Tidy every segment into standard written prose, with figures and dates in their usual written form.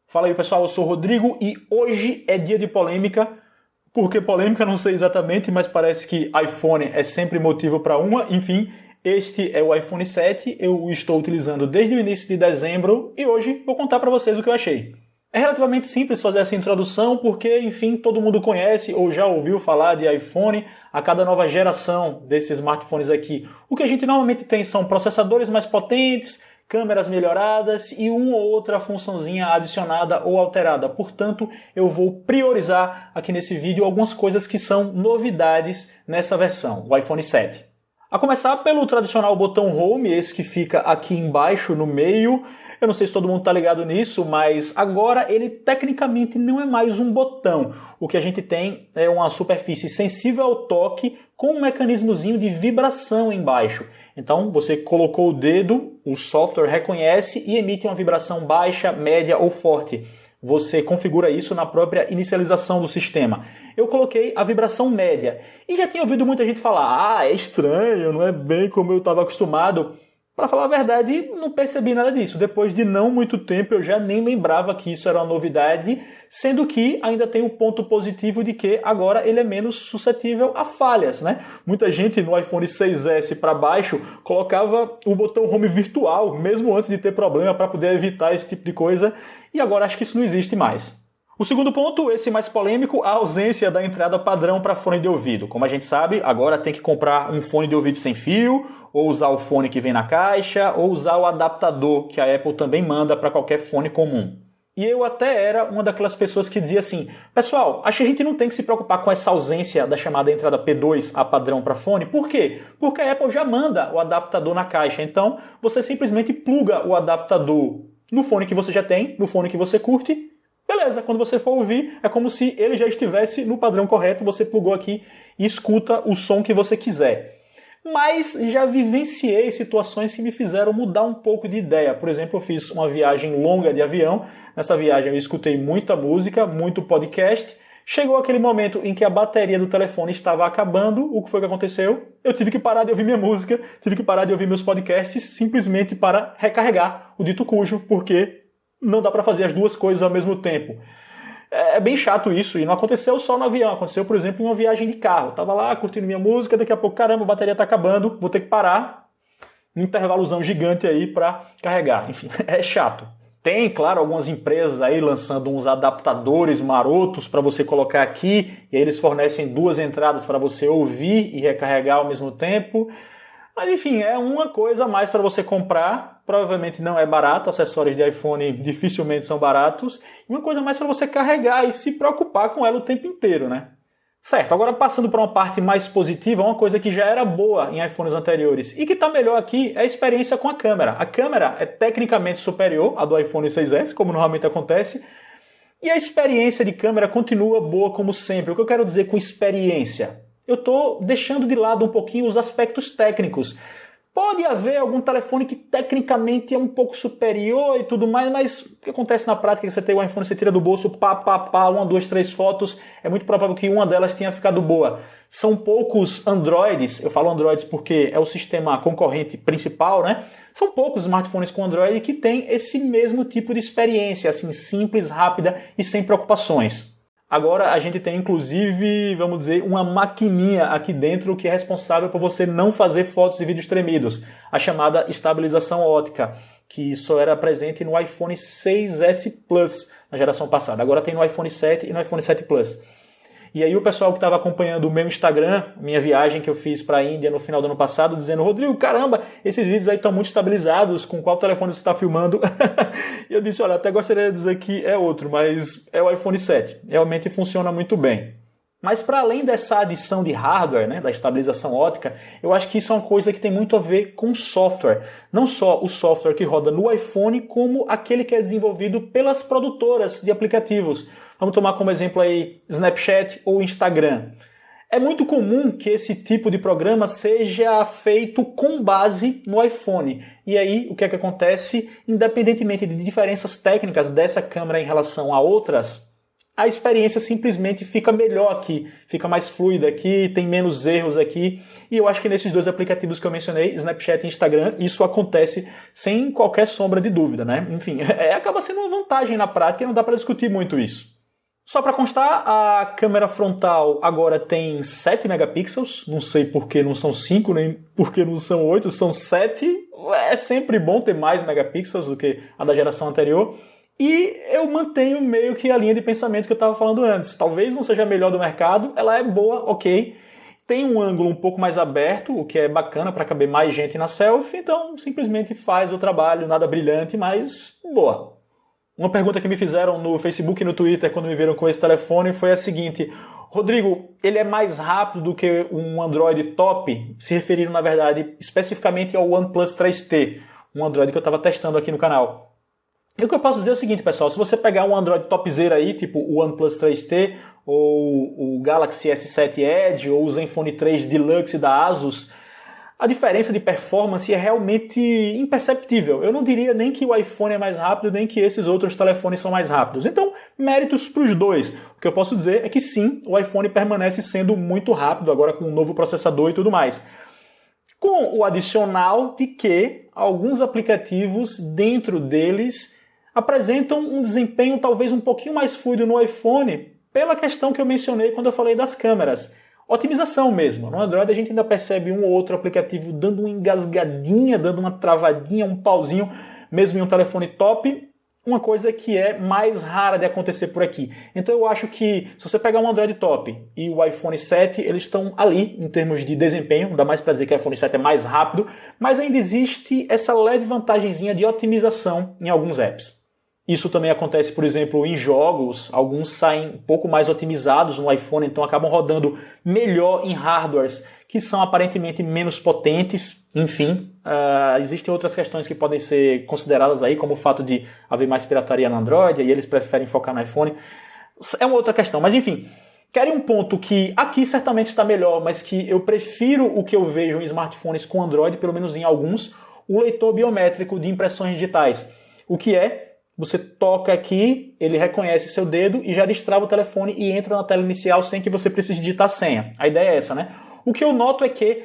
Fala aí pessoal, eu sou o Rodrigo e hoje é dia de polêmica. Por que polêmica? Não sei exatamente, mas parece que iPhone é sempre motivo para uma. Enfim, este é o iPhone 7, eu o estou utilizando desde o início de dezembro e hoje vou contar para vocês o que eu achei. É relativamente simples fazer essa introdução porque, enfim, todo mundo conhece ou já ouviu falar de iPhone. A cada nova geração desses smartphones aqui, o que a gente normalmente tem são processadores mais potentes, câmeras melhoradas e uma ou outra funçãozinha adicionada ou alterada. Portanto, eu vou priorizar aqui nesse vídeo algumas coisas que são novidades nessa versão, o iPhone 7. A começar pelo tradicional botão Home, esse que fica aqui embaixo no meio. Eu não sei se todo mundo está ligado nisso, mas agora ele tecnicamente não é mais um botão. O que a gente tem é uma superfície sensível ao toque com um mecanismozinho de vibração embaixo. Então você colocou o dedo, o software reconhece e emite uma vibração baixa, média ou forte. Você configura isso na própria inicialização do sistema. Eu coloquei a vibração média e já tinha ouvido muita gente falar: é estranho, não é bem como eu estava acostumado. Para falar a verdade, não percebi nada disso. Depois de não muito tempo, eu já nem lembrava que isso era uma novidade, sendo que ainda tem o ponto positivo de que agora ele é menos suscetível a falhas, né? Muita gente no iPhone 6S para baixo colocava o botão Home virtual, mesmo antes de ter problema, para poder evitar esse tipo de coisa, e agora acho que isso não existe mais. O segundo ponto, esse mais polêmico, a ausência da entrada padrão para fone de ouvido. Como a gente sabe, agora tem que comprar um fone de ouvido sem fio, ou usar o fone que vem na caixa, ou usar o adaptador que a Apple também manda para qualquer fone comum. E eu até era uma daquelas pessoas que dizia assim: pessoal, acho que a gente não tem que se preocupar com essa ausência da chamada entrada P2 a padrão para fone. Por quê? Porque a Apple já manda o adaptador na caixa. Então, você simplesmente pluga o adaptador no fone que você já tem, no fone que você curte. Beleza, quando você for ouvir, é como se ele já estivesse no padrão correto, você plugou aqui e escuta o som que você quiser. Mas já vivenciei situações que me fizeram mudar um pouco de ideia. Por exemplo, eu fiz uma viagem longa de avião. Nessa viagem eu escutei muita música, muito podcast. Chegou aquele momento em que a bateria do telefone estava acabando. O que foi que aconteceu? Eu tive que parar de ouvir minha música, tive que parar de ouvir meus podcasts, simplesmente para recarregar o dito cujo, porque não dá para fazer as duas coisas ao mesmo tempo. É bem chato isso, e não aconteceu só no avião, aconteceu, por exemplo, em uma viagem de carro. Tava lá curtindo minha música, daqui a pouco, caramba, a bateria tá acabando, vou ter que parar um intervalozão gigante aí para carregar. Enfim, é chato. Tem, claro, algumas empresas aí lançando uns adaptadores marotos para você colocar aqui, e aí eles fornecem duas entradas para você ouvir e recarregar ao mesmo tempo. Mas enfim, é uma coisa a mais para você comprar, provavelmente não é barato, acessórios de iPhone dificilmente são baratos, e uma coisa a mais para você carregar e se preocupar com ela o tempo inteiro, né? Certo, agora passando para uma parte mais positiva, uma coisa que já era boa em iPhones anteriores e que está melhor aqui é a experiência com a câmera. A câmera é tecnicamente superior à do iPhone 6S, como normalmente acontece, e a experiência de câmera continua boa como sempre. O que eu quero dizer com experiência? Eu estou deixando de lado um pouquinho os aspectos técnicos. Pode haver algum telefone que tecnicamente é um pouco superior e tudo mais, mas o que acontece na prática é que você tem o iPhone, você tira do bolso, uma, duas, três fotos, é muito provável que uma delas tenha ficado boa. São poucos Androids, eu falo Androids porque é o sistema concorrente principal, né? São poucos smartphones com Android que têm esse mesmo tipo de experiência, assim, simples, rápida e sem preocupações. Agora a gente tem inclusive, vamos dizer, uma maquininha aqui dentro que é responsável por você não fazer fotos e vídeos tremidos, a chamada estabilização ótica, que só era presente no iPhone 6S Plus na geração passada. Agora tem no iPhone 7 e no iPhone 7 Plus. E aí o pessoal que estava acompanhando o meu Instagram, minha viagem que eu fiz para a Índia no final do ano passado, dizendo: Rodrigo, caramba, esses vídeos aí estão muito estabilizados, com qual telefone você está filmando? E eu disse: olha, até gostaria de dizer que é outro, mas é o iPhone 7. Realmente funciona muito bem. Mas para além dessa adição de hardware, né, da estabilização ótica, eu acho que isso é uma coisa que tem muito a ver com software. Não só o software que roda no iPhone, como aquele que é desenvolvido pelas produtoras de aplicativos. Vamos tomar como exemplo aí Snapchat ou Instagram. É muito comum que esse tipo de programa seja feito com base no iPhone. E aí, o que é que acontece? Independentemente de diferenças técnicas dessa câmera em relação a outras, a experiência simplesmente fica melhor aqui, fica mais fluida aqui, tem menos erros aqui, e eu acho que nesses dois aplicativos que eu mencionei, Snapchat e Instagram, isso acontece sem qualquer sombra de dúvida, né? Enfim, acaba sendo uma vantagem na prática e não dá para discutir muito isso. Só para constar, a câmera frontal agora tem 7 megapixels, não sei por que não são 5, nem por que não são 8, são 7. É sempre bom ter mais megapixels do que a da geração anterior. E eu mantenho meio que a linha de pensamento que eu estava falando antes. Talvez não seja a melhor do mercado, ela é boa, ok. Tem um ângulo um pouco mais aberto, o que é bacana para caber mais gente na selfie, então simplesmente faz o trabalho, nada brilhante, mas boa. Uma pergunta que me fizeram no Facebook e no Twitter quando me viram com esse telefone foi a seguinte: Rodrigo, ele é mais rápido do que um Android top? Se referindo, na verdade, especificamente ao OnePlus 3T, um Android que eu estava testando aqui no canal. E o que eu posso dizer é o seguinte, pessoal, se você pegar um Android topzera aí, tipo o OnePlus 3T, ou o Galaxy S7 Edge, ou o Zenfone 3 Deluxe da Asus, a diferença de performance é realmente imperceptível. Eu não diria nem que o iPhone é mais rápido, nem que esses outros telefones são mais rápidos. Então, méritos para os dois. O que eu posso dizer é que sim, o iPhone permanece sendo muito rápido, agora com um novo processador e tudo mais. Com o adicional de que alguns aplicativos dentro deles apresentam um desempenho talvez um pouquinho mais fluido no iPhone, pela questão que eu mencionei quando eu falei das câmeras. Otimização mesmo. No Android a gente ainda percebe um ou outro aplicativo dando uma engasgadinha, dando uma travadinha, um pauzinho, mesmo em um telefone top, uma coisa que é mais rara de acontecer por aqui. Então eu acho que se você pegar um Android top e o iPhone 7, eles estão ali em termos de desempenho, não dá mais para dizer que o iPhone 7 é mais rápido, mas ainda existe essa leve vantagenzinha de otimização em alguns apps. Isso também acontece, por exemplo, em jogos. Alguns saem um pouco mais otimizados no iPhone, então acabam rodando melhor em hardwares que são aparentemente menos potentes. Enfim, existem outras questões que podem ser consideradas aí, como o fato de haver mais pirataria no Android e eles preferem focar no iPhone. É uma outra questão, mas enfim. Querem um ponto que aqui certamente está melhor, mas que eu prefiro o que eu vejo em smartphones com Android, pelo menos em alguns, o leitor biométrico de impressões digitais. O que é? Você toca aqui, ele reconhece seu dedo e já destrava o telefone e entra na tela inicial sem que você precise digitar a senha. A ideia é essa, né? O que eu noto é que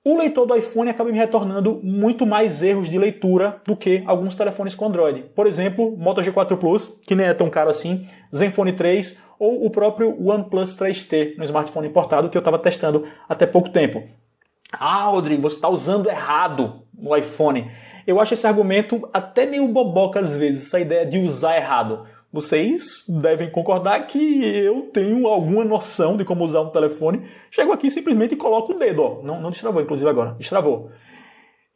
o leitor do iPhone acaba me retornando muito mais erros de leitura do que alguns telefones com Android. Por exemplo, Moto G4 Plus, que nem é tão caro assim, Zenfone 3 ou o próprio OnePlus 3T no smartphone importado que eu estava testando até pouco tempo. Ah, Rodrigo, você está usando errado no iPhone. Eu acho esse argumento até meio boboca às vezes, essa ideia de usar errado. Vocês devem concordar que eu tenho alguma noção de como usar um telefone. Chego aqui simplesmente e coloco o dedo. Ó. Não destravou, inclusive, agora. Destravou.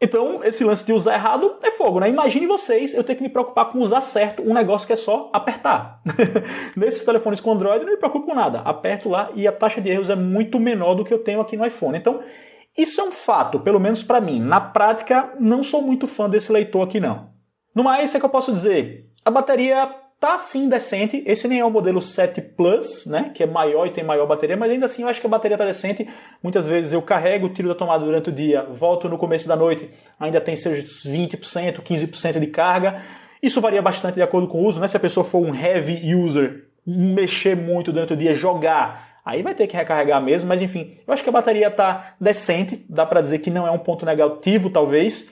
Então, esse lance de usar errado é fogo, né? Imagine vocês, eu ter que me preocupar com usar certo um negócio que é só apertar. Nesses telefones com Android, eu não me preocupo com nada. Aperto lá e a taxa de erros é muito menor do que eu tenho aqui no iPhone. Então, isso é um fato, pelo menos para mim. Na prática, não sou muito fã desse leitor aqui, não. No mais, é que eu posso dizer, a bateria tá sim decente. Esse nem é o modelo 7 Plus, né, que é maior e tem maior bateria, mas ainda assim eu acho que a bateria tá decente. Muitas vezes eu carrego, tiro da tomada durante o dia, volto no começo da noite, ainda tem seus 20%, 15% de carga. Isso varia bastante de acordo com o uso, né? Se a pessoa for um heavy user, mexer muito durante o dia, jogar, aí vai ter que recarregar mesmo, mas enfim, eu acho que a bateria tá decente, dá para dizer que não é um ponto negativo, talvez.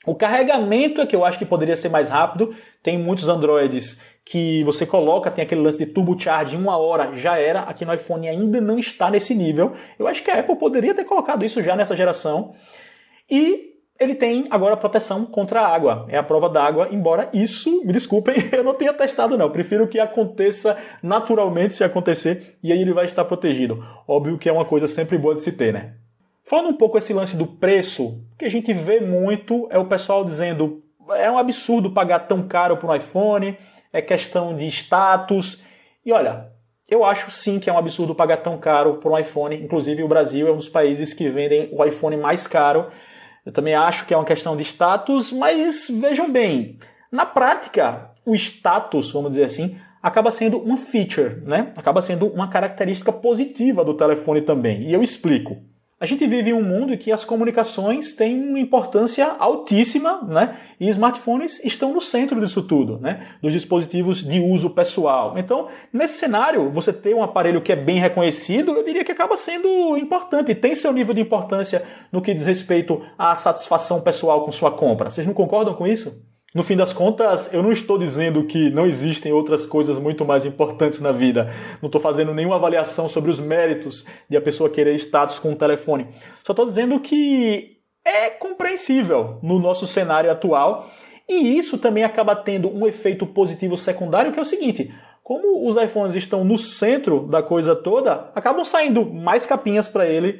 O carregamento é que eu acho que poderia ser mais rápido. Tem muitos Androids que você coloca, tem aquele lance de turbo charge em 1 hora, já era. Aqui no iPhone ainda não está nesse nível. Eu acho que a Apple poderia ter colocado isso já nessa geração. E ele tem agora proteção contra a água. É a prova d'água, embora isso, me desculpem, eu não tenha testado não. Prefiro que aconteça naturalmente se acontecer e aí ele vai estar protegido. Óbvio que é uma coisa sempre boa de se ter, né? Falando um pouco esse lance do preço, o que a gente vê muito é o pessoal dizendo é um absurdo pagar tão caro por um iPhone, é questão de status. E olha, eu acho sim que é um absurdo pagar tão caro por um iPhone. Inclusive o Brasil é um dos países que vendem o iPhone mais caro. Eu também acho que é uma questão de status, mas vejam bem, na prática, o status, vamos dizer assim, acaba sendo um feature, né? Acaba sendo uma característica positiva do telefone também. E eu explico. A gente vive em um mundo em que as comunicações têm uma importância altíssima, né? E smartphones estão no centro disso tudo, né? Dos dispositivos de uso pessoal. Então, nesse cenário, você ter um aparelho que é bem reconhecido, eu diria que acaba sendo importante. Tem seu nível de importância no que diz respeito à satisfação pessoal com sua compra. Vocês não concordam com isso? No fim das contas, eu não estou dizendo que não existem outras coisas muito mais importantes na vida. Não estou fazendo nenhuma avaliação sobre os méritos de a pessoa querer status com o telefone. Só estou dizendo que é compreensível no nosso cenário atual e isso também acaba tendo um efeito positivo secundário, que é o seguinte: como os iPhones estão no centro da coisa toda, acabam saindo mais capinhas para ele,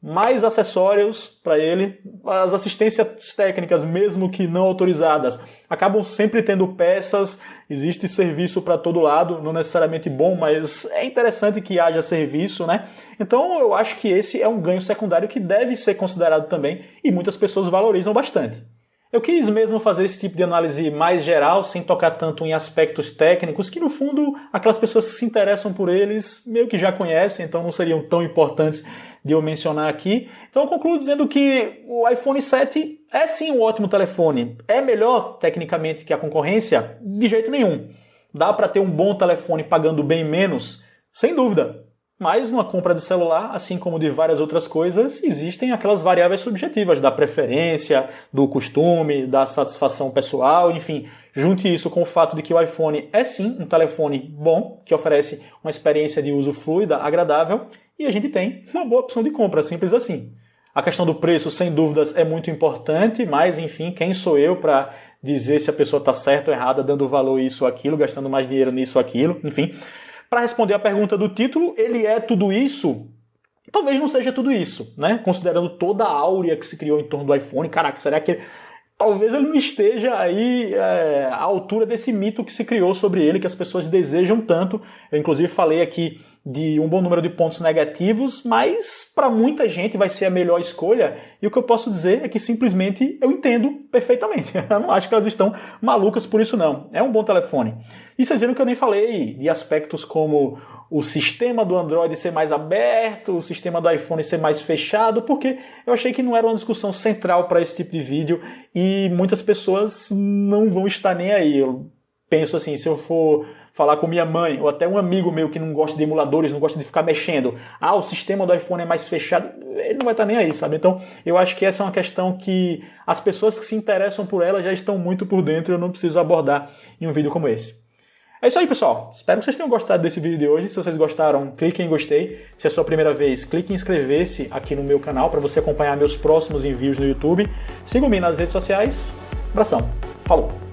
mais acessórios para ele, as assistências técnicas, mesmo que não autorizadas, acabam sempre tendo peças, existe serviço para todo lado, não necessariamente bom, mas é interessante que haja serviço, né? Então eu acho que esse é um ganho secundário que deve ser considerado também e muitas pessoas valorizam bastante. Eu quis mesmo fazer esse tipo de análise mais geral, sem tocar tanto em aspectos técnicos, que no fundo aquelas pessoas que se interessam por eles meio que já conhecem, então não seriam tão importantes de eu mencionar aqui. Então eu concluo dizendo que o iPhone 7 é sim um ótimo telefone. É melhor tecnicamente que a concorrência? De jeito nenhum. Dá para ter um bom telefone pagando bem menos? Sem dúvida. Mas numa compra de celular, assim como de várias outras coisas, existem aquelas variáveis subjetivas da preferência, do costume, da satisfação pessoal, enfim. Junte isso com o fato de que o iPhone é sim um telefone bom, que oferece uma experiência de uso fluida, agradável, e a gente tem uma boa opção de compra, simples assim. A questão do preço, sem dúvidas, é muito importante, mas, enfim, quem sou eu para dizer se a pessoa está certa ou errada, dando valor isso ou aquilo, gastando mais dinheiro nisso ou aquilo, enfim. Para responder a pergunta do título, ele é tudo isso? Talvez não seja tudo isso, né? Considerando toda a áurea que se criou em torno do iPhone. Caraca, será que talvez ele não esteja aí à altura desse mito que se criou sobre ele, que as pessoas desejam tanto. Eu, inclusive, falei aqui de um bom número de pontos negativos, mas para muita gente vai ser a melhor escolha. E o que eu posso dizer é que simplesmente eu entendo perfeitamente. Eu não acho que elas estão malucas por isso, não. É um bom telefone. E vocês viram que eu nem falei de aspectos como o sistema do Android ser mais aberto, o sistema do iPhone ser mais fechado, porque eu achei que não era uma discussão central para esse tipo de vídeo e muitas pessoas não vão estar nem aí. Eu penso assim, se eu for falar com minha mãe ou até um amigo meu que não gosta de emuladores, não gosta de ficar mexendo, o sistema do iPhone é mais fechado, ele não vai estar nem aí, sabe? Então eu acho que essa é uma questão que as pessoas que se interessam por ela já estão muito por dentro e eu não preciso abordar em um vídeo como esse. É isso aí, pessoal. Espero que vocês tenham gostado desse vídeo de hoje. Se vocês gostaram, clique em gostei. Se é a sua primeira vez, clique em inscrever-se aqui no meu canal para você acompanhar meus próximos envios no YouTube. Siga-me nas redes sociais. Abração. Falou!